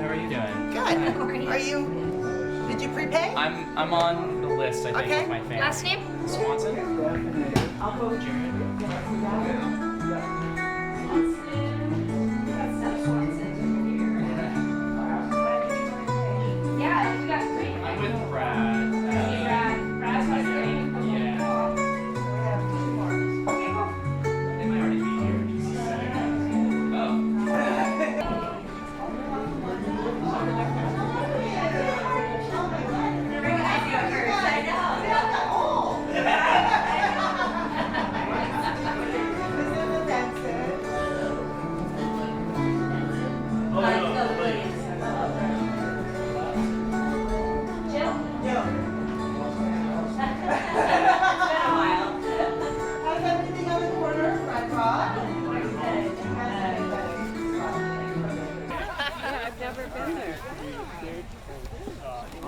How are you doing? Good. Are you? Did you prepay? I'm on the list. I think with my family. Last name? Swanson. I'll go with Jared. Yeah, you got three. I'm with Brad. Brad's my name. Yeah. They might already be here. Just a second.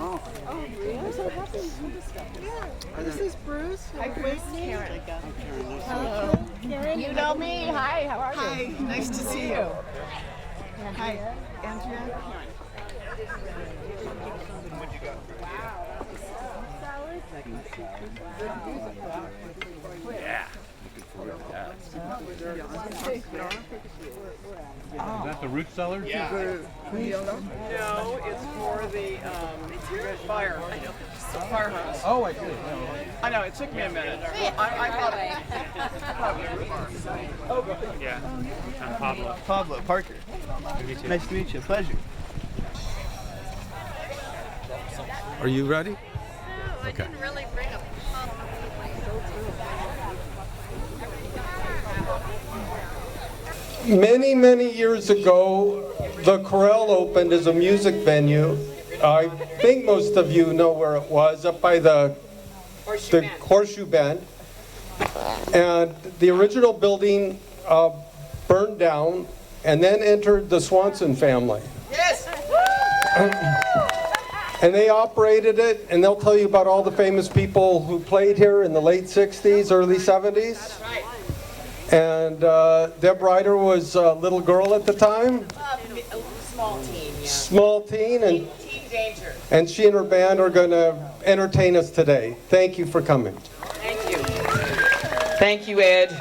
Oh. This is Bruce. Hi, Bruce. Karen. Hello. Karen. You know me. Hi, how are you? Hi, nice to see you. Hi, Andrea. Yeah. Is that the root cellar? Yeah. No, it's for the fire. Firehouse. Oh, I did. I know, it took me a minute. I thought Yeah. I'm Pablo. Pablo, Parker. Nice to meet you. Pleasure. Are you ready? No, I didn't really bring a pump. Many years ago, the Corral opened as a music venue. I think most of you know where it was, up by the Horseshoe Bend. And the original building burned down and then entered the Swanson family. yes! And they operated it, and they'll tell you about all the famous people who played here in the late 60s, early 70s. And Deb Ryder was a little girl at the time. Small team, yeah. Small teen, and Teen danger. and she and her band are going to entertain us today. Thank you for coming. Thank you. Thank you, Ed.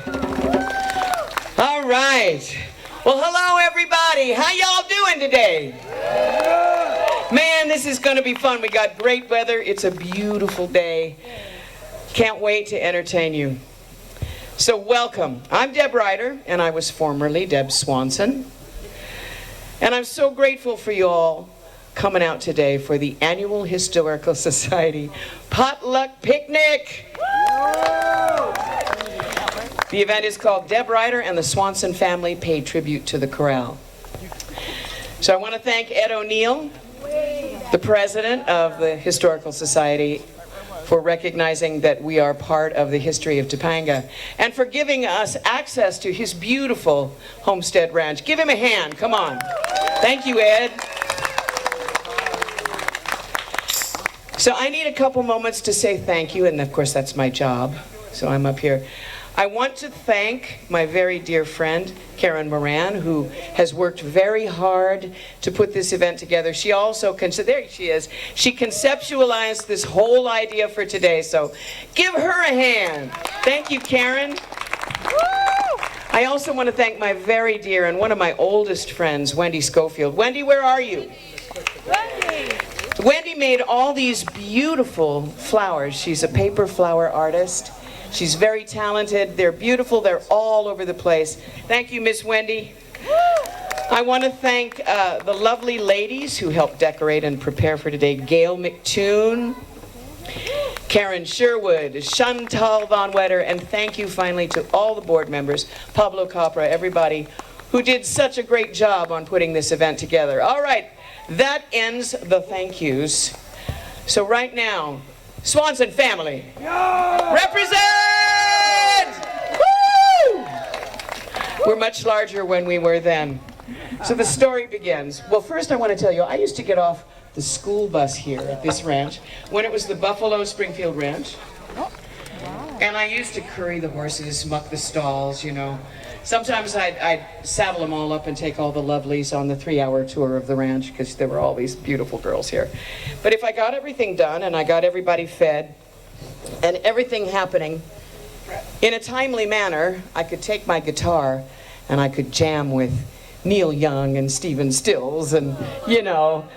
All right. Well, hello, everybody. How y'all doing today? Man, this is going to be fun. We got great weather. It's a beautiful day. Can't wait to entertain you. So welcome. I'm Deb Ryder, and I was formerly Deb Swanson. And I'm so grateful for you all coming out today for the annual Historical Society Potluck Picnic. The event is called Deb Ryder and the Swanson Family Pay Tribute to the Corral. So I want to thank Ed O'Neill, the president of the Historical Society, for recognizing that we are part of the history of Topanga and for giving us access to his beautiful Homestead Ranch. Give him a hand, come on. Thank you, Ed. So I need a couple moments to say thank you, and of course that's my job, so I'm up here. I want to thank my very dear friend, Karen Moran, who has worked very hard to put this event together. She also, there she is, she conceptualized this whole idea for today, so give her a hand. Thank you, Karen. I also want to thank my very dear and one of my oldest friends, Wendy Schofield. Wendy, where are you? Wendy made all these beautiful flowers. She's a paper flower artist. She's very talented. They're beautiful. They're all over the place. Thank you, Miss Wendy. I want to thank the lovely ladies who helped decorate and prepare for today. Gail McToon, Karen Sherwood, Chantal Von Wetter, and thank you finally to all the board members, Pablo Capra, everybody who did such a great job on putting this event together. All right, that ends the thank yous. So right now, Swanson family, represent! Woo! We're much larger when we were then. So the story begins. Well, first I want to tell you, I used to get off the school bus here at this ranch when it was the Buffalo Springfield Ranch. And I used to curry the horses, muck the stalls, you know. Sometimes I'd saddle them all up and take all the lovelies on the 3-hour tour of the ranch because there were all these beautiful girls here. But if I got everything done and I got everybody fed and everything happening in a timely manner, I could take my guitar and I could jam with Neil Young and Stephen Stills and, you know,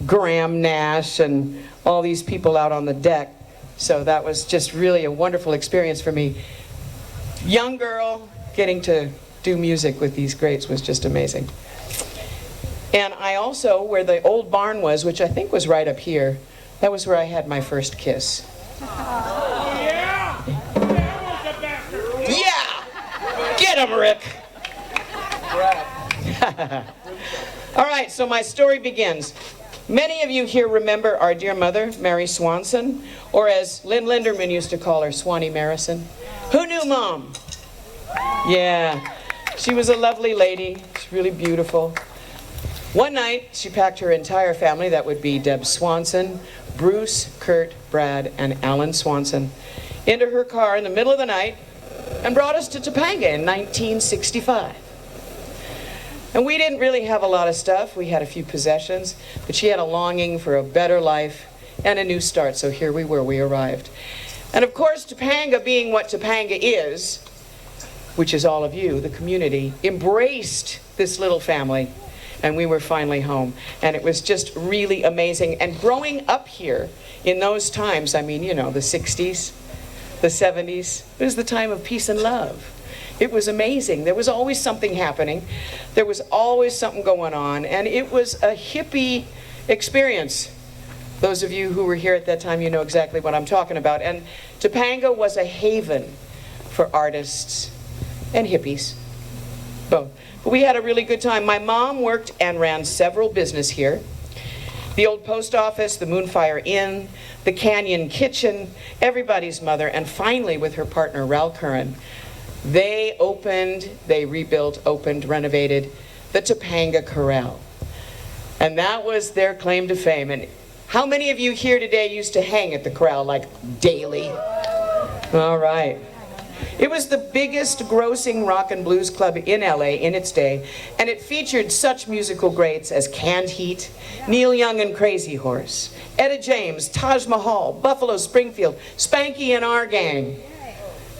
Graham Nash and all these people out on the deck. So that was just really a wonderful experience for me. Young girl, getting to do music with these greats was just amazing. And I also, where the old barn was, which I think was right up here, that was where I had my first kiss. Yeah! That was a bastard! Yeah! Get him, Rick! All right, so my story begins. Many of you here remember our dear mother, Mary Swanson, or as Lynn Linderman used to call her, Swanee Marison. Who knew Mom? Yeah, she was a lovely lady. She's really beautiful. One night, she packed her entire family, that would be Deb Swanson, Bruce, Kurt, Brad, and Allan Swanson, into her car in the middle of the night and brought us to Topanga in 1965. And we didn't really have a lot of stuff. We had a few possessions, but she had a longing for a better life and a new start, so here we were, we arrived. And of course, Topanga being what Topanga is, which is all of you, the community, embraced this little family, and we were finally home. And it was just really amazing. And growing up here in those times, I mean, you know, the 60s, the 70s, it was the time of peace and love. It was amazing. There was always something happening. There was always something going on, and it was a hippie experience. Those of you who were here at that time, you know exactly what I'm talking about. And Topanga was a haven for artists and hippies, both. But we had a really good time. My mom worked and ran several businesses here. The old post office, the Moonfire Inn, the Canyon Kitchen, everybody's mother, and finally with her partner, Ral Curren, they opened, they rebuilt, opened, renovated the Topanga Corral. And that was their claim to fame. And how many of you here today used to hang at the Corral, like daily? All right. It was the biggest grossing rock and blues club in LA in its day, and it featured such musical greats as Canned Heat, Neil Young and Crazy Horse, Etta James, Taj Mahal, Buffalo Springfield, Spanky and Our Gang,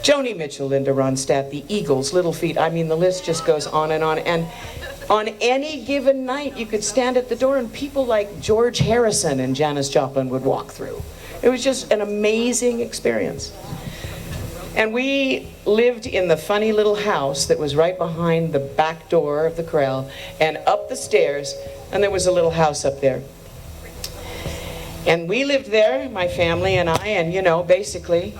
Joni Mitchell, Linda Ronstadt, the Eagles, Little Feat. I mean, the list just goes on. And on any given night, you could stand at the door and people like George Harrison and Janis Joplin would walk through. It was just an amazing experience. And we lived in the funny little house that was right behind the back door of the Corral and up the stairs, and there was a little house up there. And we lived there, my family and I, and you know, basically,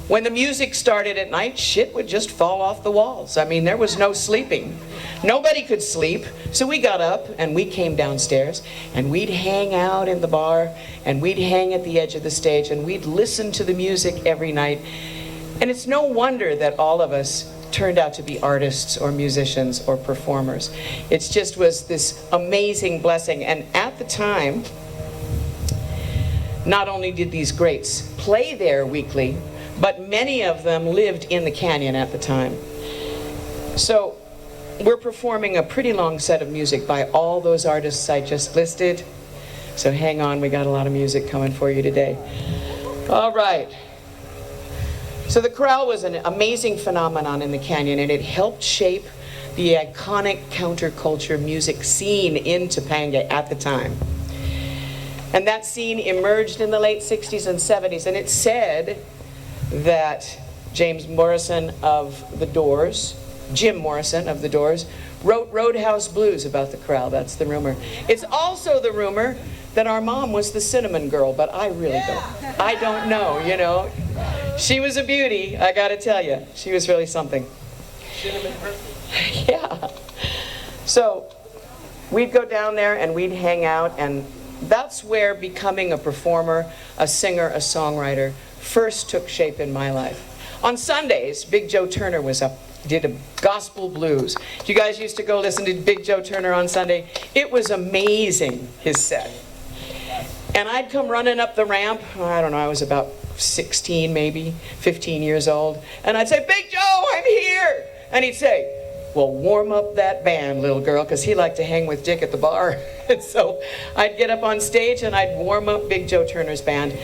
when the music started at night, shit would just fall off the walls. I mean, there was no sleeping. Nobody could sleep, so we got up and we came downstairs and we'd hang out in the bar and we'd hang at the edge of the stage and we'd listen to the music every night. And it's no wonder that all of us turned out to be artists or musicians or performers. It just was this amazing blessing. And at the time, not only did these greats play there weekly, but many of them lived in the canyon at the time. So we're performing a pretty long set of music by all those artists I just listed. So hang on, we got a lot of music coming for you today. All right. So the Corral was an amazing phenomenon in the canyon, and it helped shape the iconic counterculture music scene in Topanga at the time. And that scene emerged in the late 60s and 70s, and it's said that James Morrison of the Doors, Jim Morrison of the Doors, wrote Roadhouse Blues about the Corral. That's the rumor. It's also the rumor that our mom was the cinnamon girl, but I really don't. I don't know, you know. She was a beauty, I gotta tell you. She was really something. Yeah. So we'd go down there and we'd hang out, and that's where becoming a performer, a singer, a songwriter first took shape in my life. On Sundays, Big Joe Turner was up, did a gospel blues. You guys used to go listen to Big Joe Turner on Sunday? It was amazing, his set. And I'd come running up the ramp, I don't know, I was about 16 maybe, 15 years old. And I'd say, Big Joe, I'm here. And he'd say, well, warm up that band, little girl, because he liked to hang with Dick at the bar. And so I'd get up on stage and I'd warm up Big Joe Turner's band.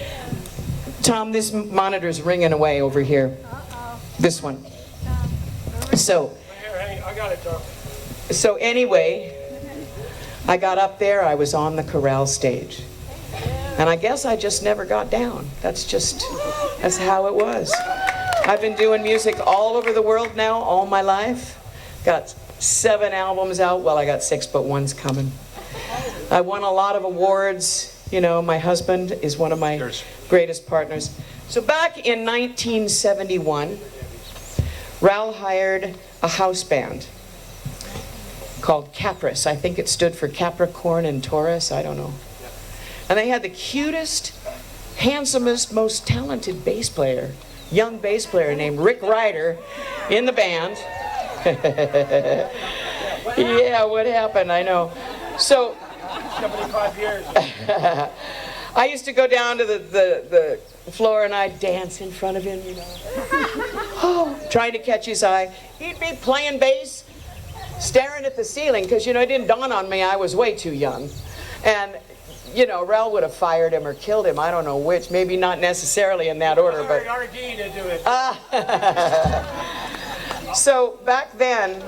Tom, this monitor's ringing away over here. This one. So, I got it, Tom. so anyway, I got up there, I was on the Corral stage. And I guess I just never got down. That's how it was. I've been doing music all over the world now, all my life. Got 7 albums out. Well, I got 6, but 1's coming. I won a lot of awards. You know, my husband is one of my greatest partners. So back in 1971, Ral hired a house band called Capris. I think it stood for Capricorn and Taurus, I don't know. And they had the cutest, handsomest, most talented bass player, young bass player named Ric Ryder in the band. Yeah, what happened? I know. So, 75 years. I used to go down to the floor and I'd dance in front of him, you know. Oh, trying to catch his eye. He'd be playing bass, staring at the ceiling, because, you know, it didn't dawn on me I was way too young. And, you know, Ral would have fired him or killed him, I don't know which, maybe not necessarily in that order, but... RD to do it. So back then,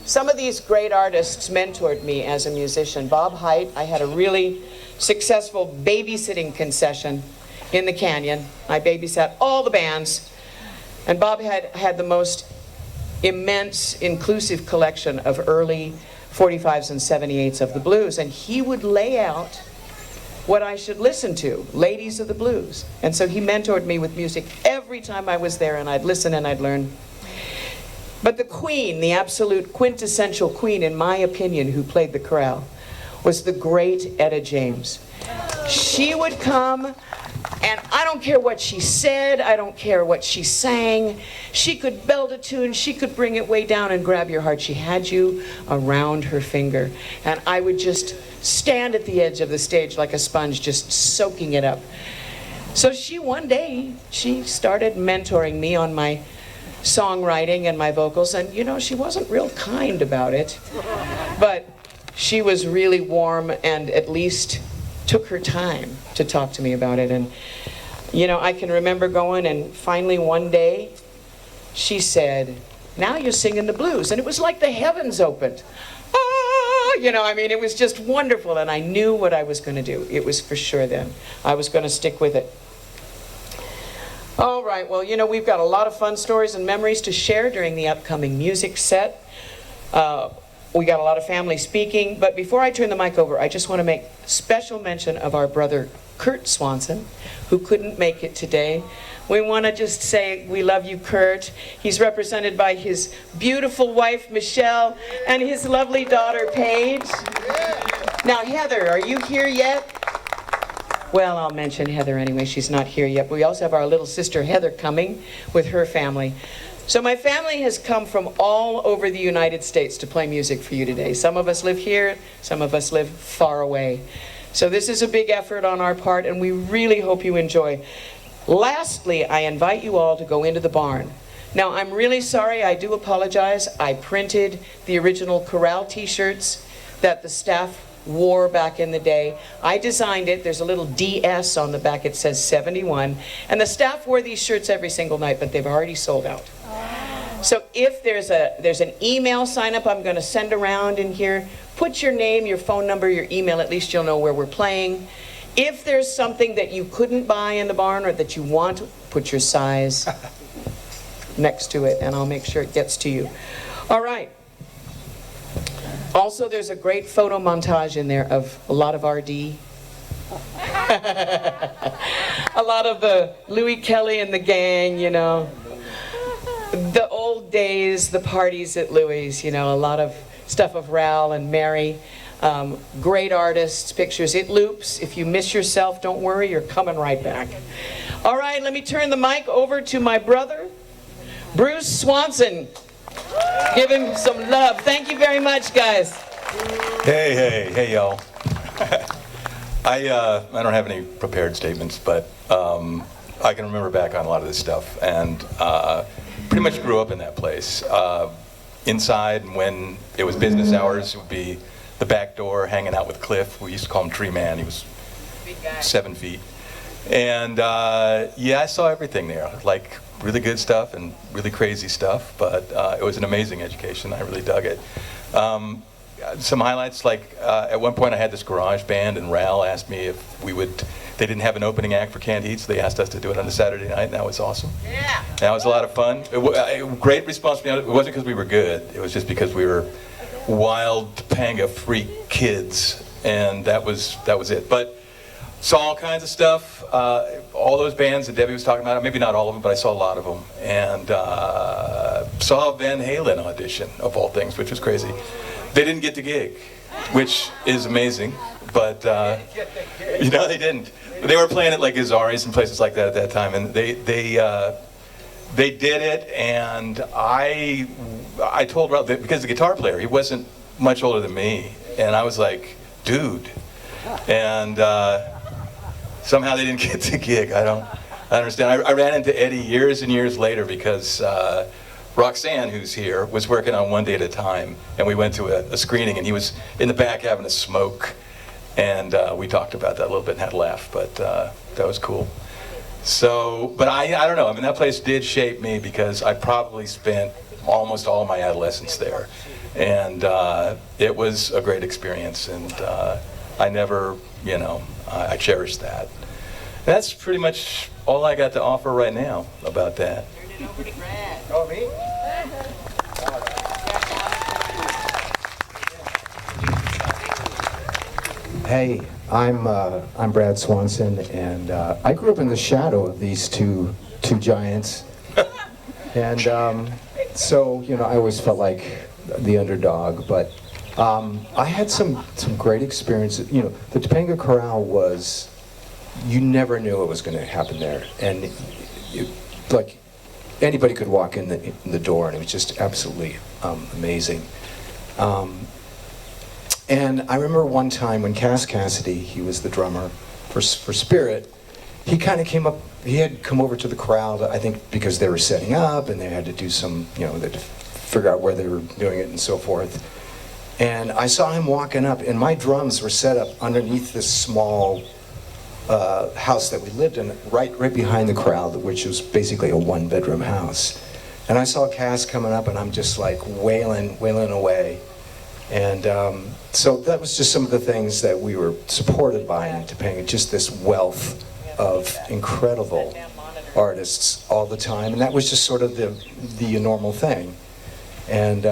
some of these great artists mentored me as a musician. Bob Haidt, I had a really successful babysitting concession in the Canyon. I babysat all the bands. And Bob had the most immense, inclusive collection of early 45s and 78s of the blues. And he would lay out what I should listen to, ladies of the blues. And so he mentored me with music every time I was there, and I'd listen and I'd learn. But the queen, the absolute quintessential queen, in my opinion, who played the Corral, was the great Etta James. She would come, and I don't care what she said, I don't care what she sang. She could belt a tune, she could bring it way down and grab your heart. She had you around her finger. And I would just stand at the edge of the stage like a sponge, just soaking it up. So one day, she started mentoring me on my songwriting and my vocals, and you know, she wasn't real kind about it, but she was really warm and at least took her time to talk to me about it. And you know, I can remember going, and finally one day she said, now you're singing the blues. And it was like the heavens opened. Ah, you know, I mean, it was just wonderful, and I knew what I was going to do. It was for sure then. I was going to stick with it. All right, well, you know, we've got a lot of fun stories and memories to share during the upcoming music set. We got a lot of family speaking, but before I turn the mic over, I just want to make special mention of our brother, Kurt Swanson, who couldn't make it today. We want to just say we love you, Kurt. He's represented by his beautiful wife, Michelle, and his lovely daughter, Paige. Now, Heather, are you here yet? Well, I'll mention Heather anyway. She's not here yet. But we also have our little sister, Heather, coming with her family. So my family has come from all over the United States to play music for you today. Some of us live here, some of us live far away. So this is a big effort on our part, and we really hope you enjoy. Lastly, I invite you all to go into the barn. Now, I'm really sorry, I do apologize. I printed the original Corral t-shirts that the staff wore back in the day. I designed it. There's a little DS on the back. It says 71. And the staff wore these shirts every single night, but they've already sold out. So if there's an email sign up I'm going to send around in here, put your name, your phone number, your email, at least you'll know where we're playing. If there's something that you couldn't buy in the barn or that you want, put your size next to it, and I'll make sure it gets to you. All right. Also, there's a great photo montage in there of a lot of RD. A lot of the Louis Kelly and the gang, you know. The old days, the parties at Louis, you know, a lot of stuff of Ral and Mary. Great artists, pictures. It loops. If you miss yourself, don't worry, you're coming right back. All right, let me turn the mic over to my brother, Bruce Swanson. Give him some love. Thank you very much, guys. Hey, y'all. I don't have any prepared statements, but I can remember back on a lot of this stuff, and pretty much grew up in that place. Inside, when it was business hours, it would be the back door, hanging out with Cliff. We used to call him Tree Man. He was 7 feet. And yeah, I saw everything there, like really good stuff and really crazy stuff, but it was an amazing education. I really dug it. Some highlights, like at one point I had this garage band, and Ral asked me if we would, they didn't have an opening act for Canned Heat, so they asked us to do it on a Saturday night, and that was awesome. Yeah. That was a lot of fun. Great response. It wasn't because we were good, it was just because we were wild Topanga freak kids, and that was it. But saw all kinds of stuff, all those bands that Debbie was talking about, maybe not all of them, but I saw a lot of them, and saw Van Halen audition, of all things, which was crazy. They didn't get the gig, which is amazing, but you know, they didn't. They were playing at like Azari's and places like that at that time, and they did it, and I told Ralph, because the guitar player, he wasn't much older than me, and I was like, dude, and somehow they didn't get the gig. I understand. I ran into Eddie years and years later because Roxanne, who's here, was working on One Day at a Time, and we went to a screening, and he was in the back having a smoke, and we talked about that a little bit and had a laugh, but that was cool. So, but I don't know, I mean, that place did shape me because I probably spent almost all of my adolescence there, and it was a great experience, and I never, you know, I cherish that. That's pretty much all I got to offer right now about that. Oh, me? Hey, I'm Brad Swanson, and I grew up in the shadow of these two giants, and so you know, I always felt like the underdog. But I had some great experiences. You know, the Topanga Corral was, you never knew what was going to happen there, and like anybody could walk in the door, and it was just absolutely amazing. And I remember one time when Cass Cassidy, he was the drummer for Spirit, he kind of came up, he had come over to the crowd, I think because they were setting up and they had to do some, you know, they had to figure out where they were doing it and so forth. And I saw him walking up, and my drums were set up underneath this small house that we lived in, right behind the crowd, which was basically a one-bedroom house. And I saw Cass coming up, and I'm just like wailing away. And so that was just some of the things that we were supported by in Topanga, just this wealth of incredible artists all the time, and that was just sort of the normal thing. And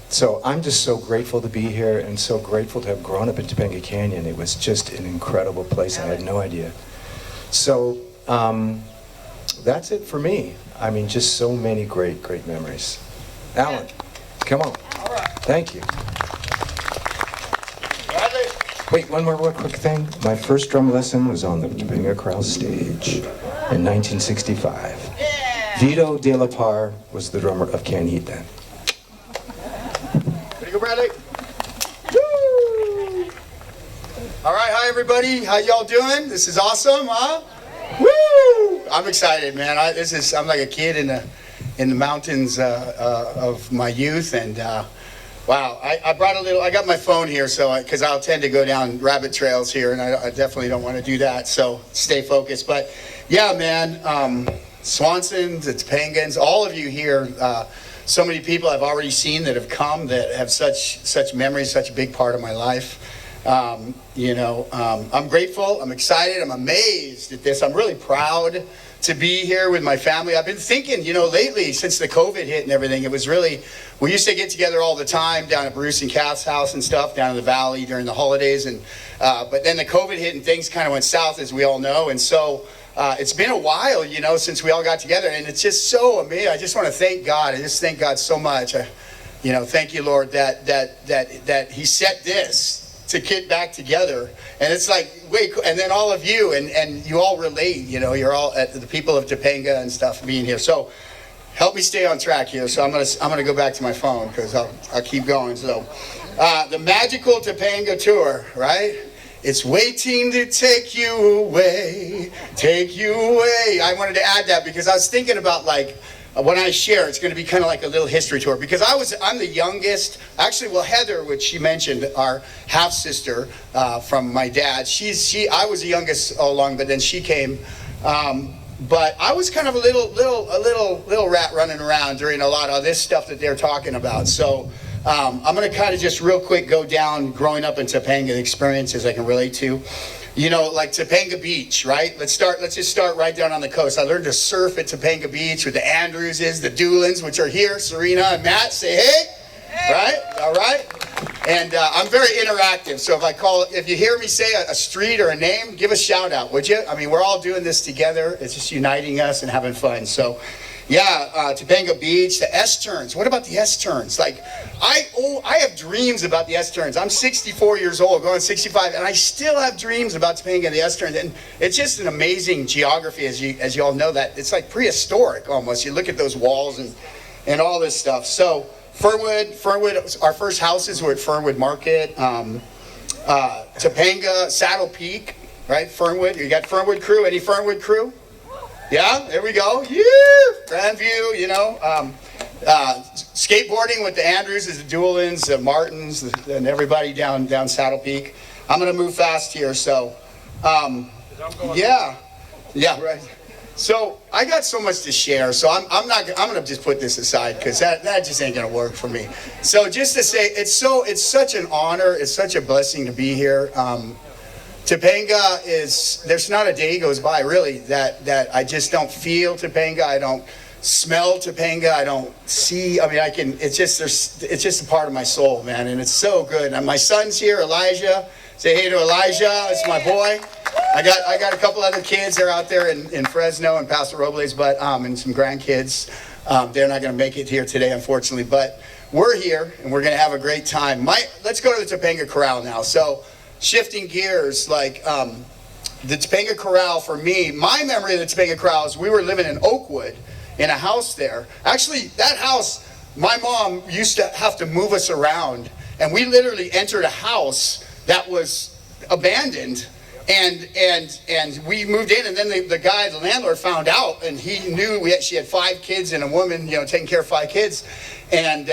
so I'm just so grateful to be here, and so grateful to have grown up in Topanga Canyon. It was just an incredible place. I had no idea. So that's it for me. I mean, just so many great memories. Allan, come on. Thank you. Wait, one more real quick thing. My first drum lesson was on the Topanga Corral stage in 1965. Yeah. Vito De La Par was the drummer of Canned Heat then. Ready to go, Bradley? Woo! All right, hi everybody. How y'all doing? This is awesome, huh? Woo! I'm excited, man. I'm like a kid in the mountains of my youth, and wow, I brought I got my phone here, so because I'll tend to go down rabbit trails here, and I definitely don't want to do that, so stay focused. But yeah, man, Swansons, the Topangans, all of you here, so many people I've already seen that have come that have such memories, such a big part of my life. You know, I'm grateful, I'm excited, I'm amazed at this. I'm really proud to be here with my family. I've been thinking, you know, lately, since the COVID hit and everything, it was really, we used to get together all the time down at Bruce and Kath's house and stuff, down in the valley during the holidays, and but then the COVID hit and things kind of went south, as we all know, and so it's been a while, you know, since we all got together, and it's just so amazing. I just want to thank God. I just thank God so much. You know, thank you, Lord, that He set this to get back together. And it's like, wait, and then all of you, and you all relate, you know, you're all at the people of Topanga and stuff being here. So help me stay on track here. So I'm gonna go back to my phone because I'll keep going. So the Magical Topanga Tour, right? It's waiting to take you away, take you away. I wanted to add that because I was thinking about like, when I share, it's going to be kind of like a little history tour because I'm the youngest. Actually, well, Heather, which she mentioned, our half sister from my dad. I was the youngest all along, but then she came. But I was kind of a little rat running around during a lot of this stuff that they're talking about. So I'm going to kind of just real quick go down growing up in Topanga, the experiences I can relate to. You know, like Topanga Beach, right? Let's just start right down on the coast. I learned to surf at Topanga Beach with the Andrewses, the Doolins, which are here. Serena and Matt, say hey. Right? All right? And I'm very interactive. So if you hear me say a street or a name, give a shout out, would you? I mean, we're all doing this together. It's just uniting us and having fun. So, yeah, Topanga Beach, the S-turns. What about the S-turns? Like, I have dreams about the S-turns. I'm 64 years old, going 65, and I still have dreams about Topanga and the S-turns. And it's just an amazing geography, as you all know that. It's like prehistoric almost. You look at those walls and all this stuff. So, Fernwood, our first houses were at Fernwood Market. Topanga, Saddle Peak, right? Fernwood. You got Fernwood crew? Any Fernwood crew? Yeah, there we go. Yeah, Grandview, you know. Skateboarding with the Andrews, the Doolins, the Martins, and everybody down Saddle Peak. I'm gonna move fast here, so yeah, right. So I got so much to share, so I'm gonna just put this aside because that just ain't gonna work for me. So just to say, it's such an honor, it's such a blessing to be here. Topanga there's not a day goes by really that I just don't feel Topanga. I don't smell Topanga. I don't see. I mean, it's just a part of my soul, man, and it's so good. And my son's here, Elijah. Say hey to Elijah. It's my boy. I got a couple other kids. They're out there in Fresno and Paso Robles, but and some grandkids. They're not going to make it here today, unfortunately, but we're here and we're going to have a great time. Let's go to the Topanga Corral now. So. Shifting gears, like the Topanga Corral for me, my memory of the Topanga Corral is we were living in Oakwood in a house there. Actually, that house, my mom used to have to move us around, and we literally entered a house that was abandoned, and we moved in, and then the landlord found out, and he knew she had 5 kids and a woman, you know, taking care of 5 kids, and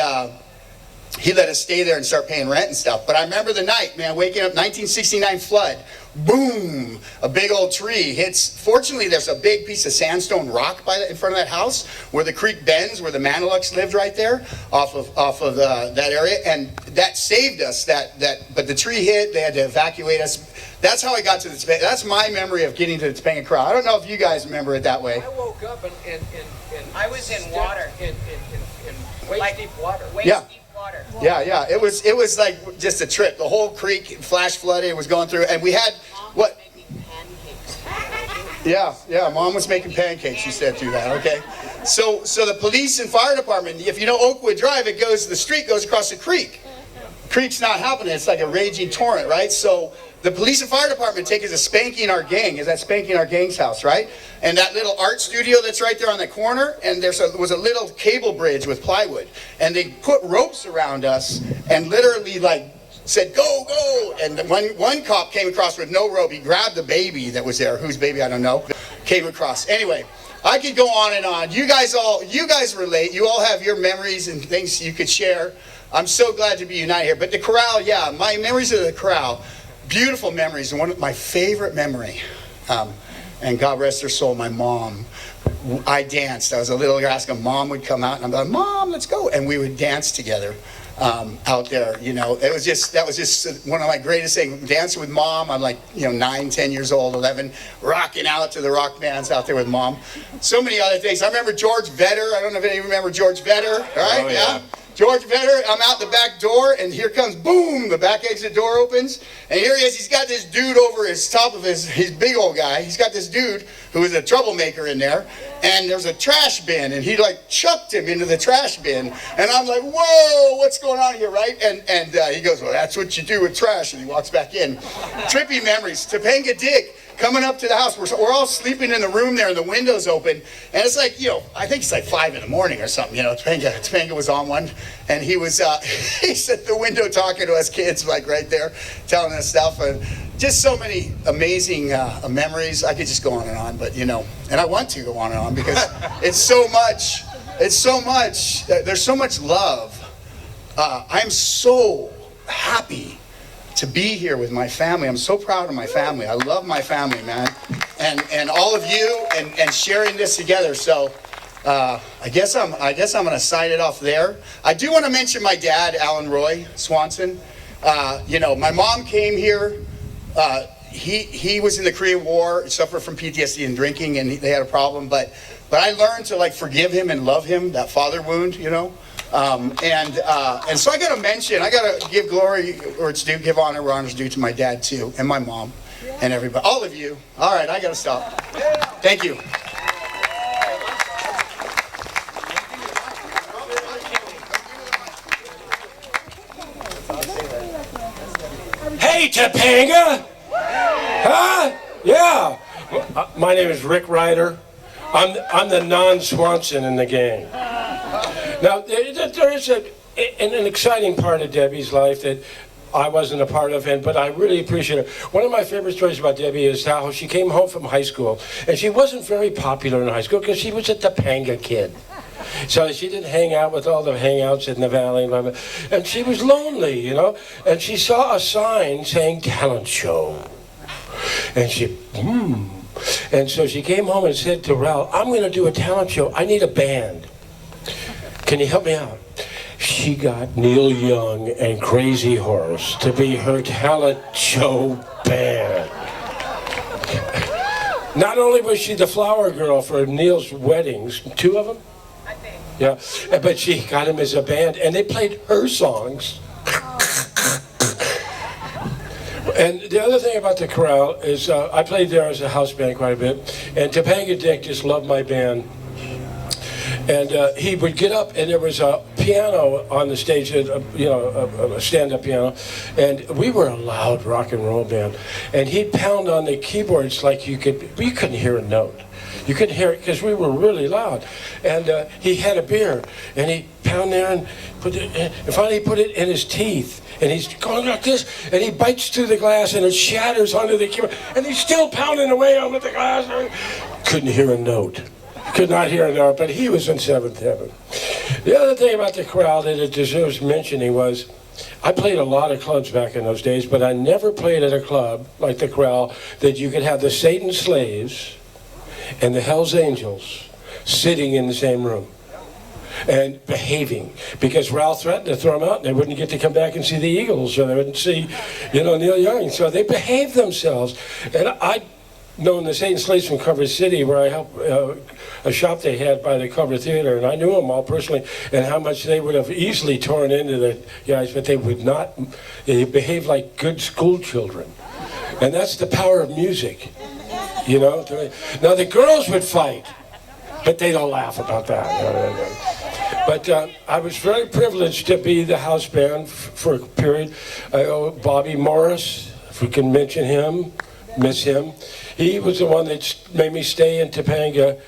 he let us stay there and start paying rent and stuff. But I remember the night, man, waking up, 1969 flood, boom, a big old tree hits. Fortunately, there's a big piece of sandstone rock in front of that house where the creek bends, where the Maniluks lived right there, off of that area, and that saved us. But the tree hit, they had to evacuate us. That's how I got to the Topanga. That's my memory of getting to the Topanga Corral. I don't know if you guys remember it that way. I woke up and I was in water. In waist deep water. Yeah. Deep water. Yeah. It was like just a trip. The whole creek flash flooded. It was going through, and we had what? Yeah. Mom was making pancakes. She said through that. Okay. So the police and fire department. If you know Oakwood Drive, the street goes across the creek. Creek's not happening. It's like a raging torrent, right? So the police and fire department take us to Spanking Our Gang. Is that Spanking Our Gang's house, right? And that little art studio that's right there on the corner, and there was a little cable bridge with plywood. And they put ropes around us and literally like said, go. And one cop came across with no rope. He grabbed the baby that was there. Whose baby, I don't know. Came across. Anyway, I could go on and on. You guys relate. You all have your memories and things you could share. I'm so glad to be united here. But the Corral, yeah, my memories of the Corral, beautiful memories. And one of my favorite memory, and God rest her soul, my mom. I danced. I was a little rascal. Mom would come out, and I'm like, Mom, let's go. And we would dance together out there. You know, that was just one of my greatest things. Dancing with Mom. I'm like, 9, 10 years old, 11, rocking out to the rock bands out there with Mom. So many other things. I remember George Vedder. I don't know if any of you remember George Vedder. Right? Oh, yeah. George Vedder, I'm out the back door, and here comes, boom, the back exit door opens, and here he is. He's got this dude over his top of his big old guy. He's got this dude who is a troublemaker in there, and there's a trash bin, and he like chucked him into the trash bin, and I'm like, whoa, what's going on here, right? And he goes, well, that's what you do with trash, and he walks back in. Trippy memories. Topanga Dick coming up to the house. We're all sleeping in the room there, and the window's open, and it's like, I think it's like 5 in the morning or something. Topanga was on one, and he was He's at the window talking to us kids, like right there, telling us stuff. And just so many amazing memories. I could just go on and on, but and I want to go on and on because it's so much. There's so much love. I'm so happy to be here with my family. I'm so proud of my family. I love my family, man. And all of you and sharing this together. So I guess I'm gonna sign it off there. I do want to mention my dad, Allan Swanson. My mom came here. He was in the Korean War, suffered from PTSD and drinking, and they had a problem. But I learned to forgive him and love him. That father wound, And so I got to mention, I got to give glory where it's due, give honor where honor's due to my dad too, and my mom, and everybody, all of you. All right, I got to stop. Thank you. Hey, Topanga! Huh? Yeah. My name is Ric Ryder. I'm the non-Swanson in the gang. Now, there is an exciting part of Debbie's life that I wasn't a part of, but I really appreciate it. One of my favorite stories about Debbie is how she came home from high school, and she wasn't very popular in high school because she was a Topanga kid. So she didn't hang out with all the hangouts in the valley, and she was lonely, and she saw a sign saying talent show. And and so she came home and said to Ral, I'm going to do a talent show. I need a band. Can you help me out? She got Neil Young and Crazy Horse to be her talent show band. Not only was she the flower girl for Neil's weddings, 2 of them? I think. Yeah, but she got him as a band, and they played her songs. And the other thing about the Corral is I played there as a house band quite a bit, and Topanga Dick just loved my band. And he would get up, and there was a piano on the stage, a stand-up piano, and we were a loud rock and roll band. And he'd pound on the keyboards like you couldn't hear a note. You couldn't hear it because we were really loud. And he had a beer, and he'd pound there and finally put it in his teeth. And he's going like this, and he bites through the glass, and it shatters onto the keyboard. And he's still pounding away on with the glass. Couldn't hear a note. Could not hear a note, but he was in 7th heaven. The other thing about the Corral that it deserves mentioning was, I played a lot of clubs back in those days, but I never played at a club like the Corral that you could have the Satan Slaves and the Hells Angels sitting in the same room and behaving, because Ral threatened to throw them out and they wouldn't get to come back and see the Eagles, or they wouldn't see, Neil Young. So they behaved themselves. And I'd known the Satan Slaves from Culver City, where I helped a shop they had by the Culver Theater, and I knew them all personally, and how much they would have easily torn into the guys, but they would not. They behaved like good school children. And that's the power of music, Now the girls would fight, but they don't laugh about that. But I was very privileged to be the house band for a period. Bobby Morris, if we can mention him, miss him. He was the one that made me stay in Topanga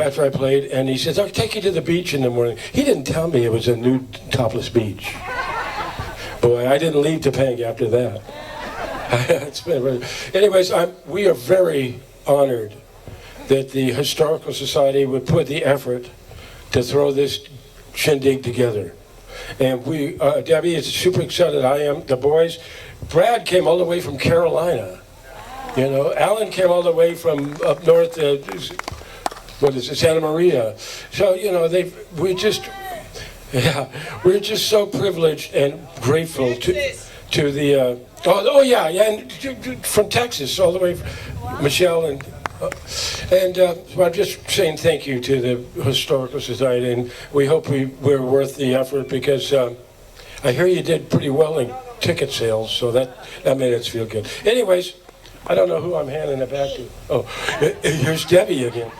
after I played, and he says, I'll take you to the beach in the morning. He didn't tell me it was a nude topless beach. Boy, I didn't leave Topanga after that. Anyways, we are very honored that the Historical Society would put the effort to throw this shindig together. And Debbie is super excited. I am. The boys, Brad came all the way from Carolina. Allan came all the way from up north, Santa Maria. So, we're just so privileged and grateful to the, and from Texas, all the way, Michelle and I'm just saying thank you to the Historical Society, and we hope we're worth the effort, because I hear you did pretty well in ticket sales, so that made us feel good. Anyways, I don't know who I'm handing it back to. Oh, here's Debbie again.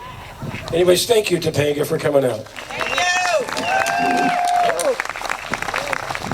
Anyways, thank you, Topanga, for coming out. Thank you.